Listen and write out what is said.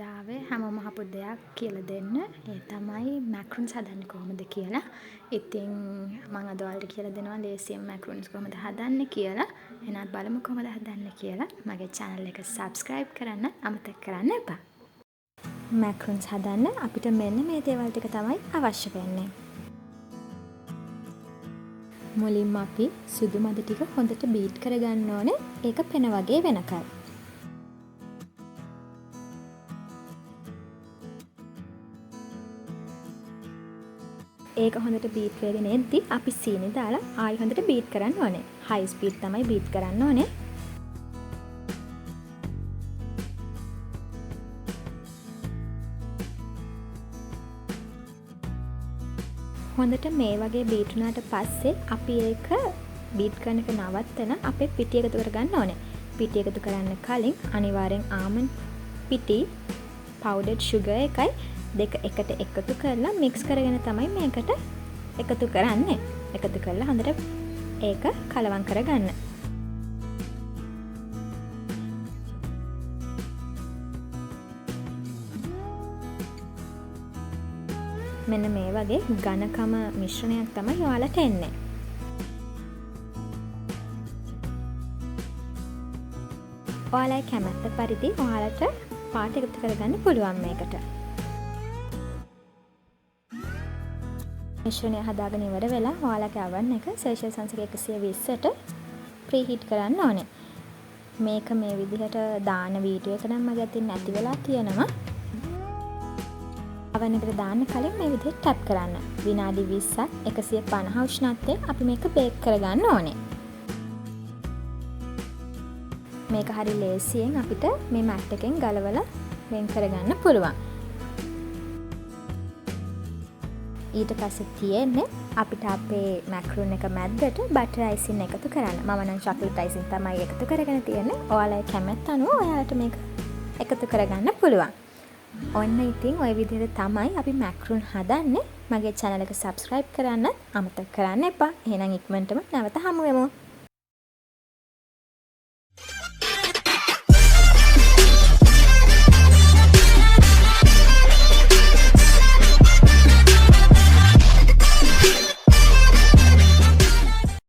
ආවේ හැමෝම අහපු දෙයක් කියලා දෙන්න. ඒ තමයි macroons හදන්නේ කොහොමද කියලා. ඉතින් මම අද ඔයාලට කියලා දෙනවා ලේසියෙන් macroons කොහොමද හදන්නේ කියලා. එහෙනම් බලමු කොහොමද හදන්නේ කියලා. මගේ channel එක subscribe කරන්න අමතක කරන්න එපා. macroons හදන්න අපිට මෙන්න මේ දේවල් ටික තමයි අවශ්‍ය වෙන්නේ. මුලින්ම අපි සුදු මද ටික හොඳට බීට් කරගන්න ඕනේ. ඒක පෙන වගේ වෙනකල්. ඒක හොඳට බීට් කරගෙන එද්දි අපි සීනි දාලා ආයෙ හොඳට බීට් කරන්න ඕනේ. හයි ස්පීඩ් තමයි බීට් කරන්න ඕනේ. හොඳට මේ වගේ බීට් වුණාට පස්සේ අපි ඒක බීට් කරන එක නවත්තන අපේ පිටි එකතු කරගන්න ඕනේ. පිටි එකතු කරන්න කලින් අනිවාර්යෙන් ආමන්ඩ් පිටි powdered sugar එකයි දෙක එකට එකතු කරලා මික්ස් කරගෙන තමයි මේකට එකතු කරන්නේ. එකතු කරලා හොඳට ඒක කලවම් කරගන්න. මෙන්න මේ වගේ ඝනකම මිශ්‍රණයක් තමයි ඔයාලට එන්නේ. ඔයාලගේ කැමැත්ත පරිදි ඔයාලට පාට එකතු කරගන්න පුළුවන් මේකට. මිශ්‍රණය හදාගෙන ඉවර වෙලා ඔයාලගේ oven එක සෙල්සියස් අංශක 120ට ප්‍රීහීට් කරන්න ඕනේ. මේක මේ විදිහට දාන වීඩියෝ එක නම් මගේ අතින් නැති වෙලා තියෙනවා. oven එකට දාන්න කලින් මේ විදිහට ටැප් කරන්න. විනාඩි 20ක් 150 උෂ්ණත්වයේ අපි මේක බේක් කරගන්න ඕනේ. මේක හරි ලේසියෙන් අපිට මේ මැට් එකෙන් ගලවලා වෙන් කරගන්න පුළුවන්. ඊට පස්සේ තියෙන්නේ අපිට අපේ මැක්රූන් එක මැද්දට බටර් අයිසින් එකතු කරන්න. මම නම් චොක්ලට් අයිසින් තමයි එකතු කරගෙන තියෙන්නේ. ඔයාලගේ කැමැත්ත අනුව ඔයාලට මේක එකතු කරගන්න පුළුවන්. ඔන්න ඉතින් ওই විදිහට තමයි අපි මැක්රූන් හදන්නේ. මගේ channel එක subscribe කරන්න අමතක කරන්න එපා. එහෙනම් ඉක්මනටම නැවත හමු වෙමු.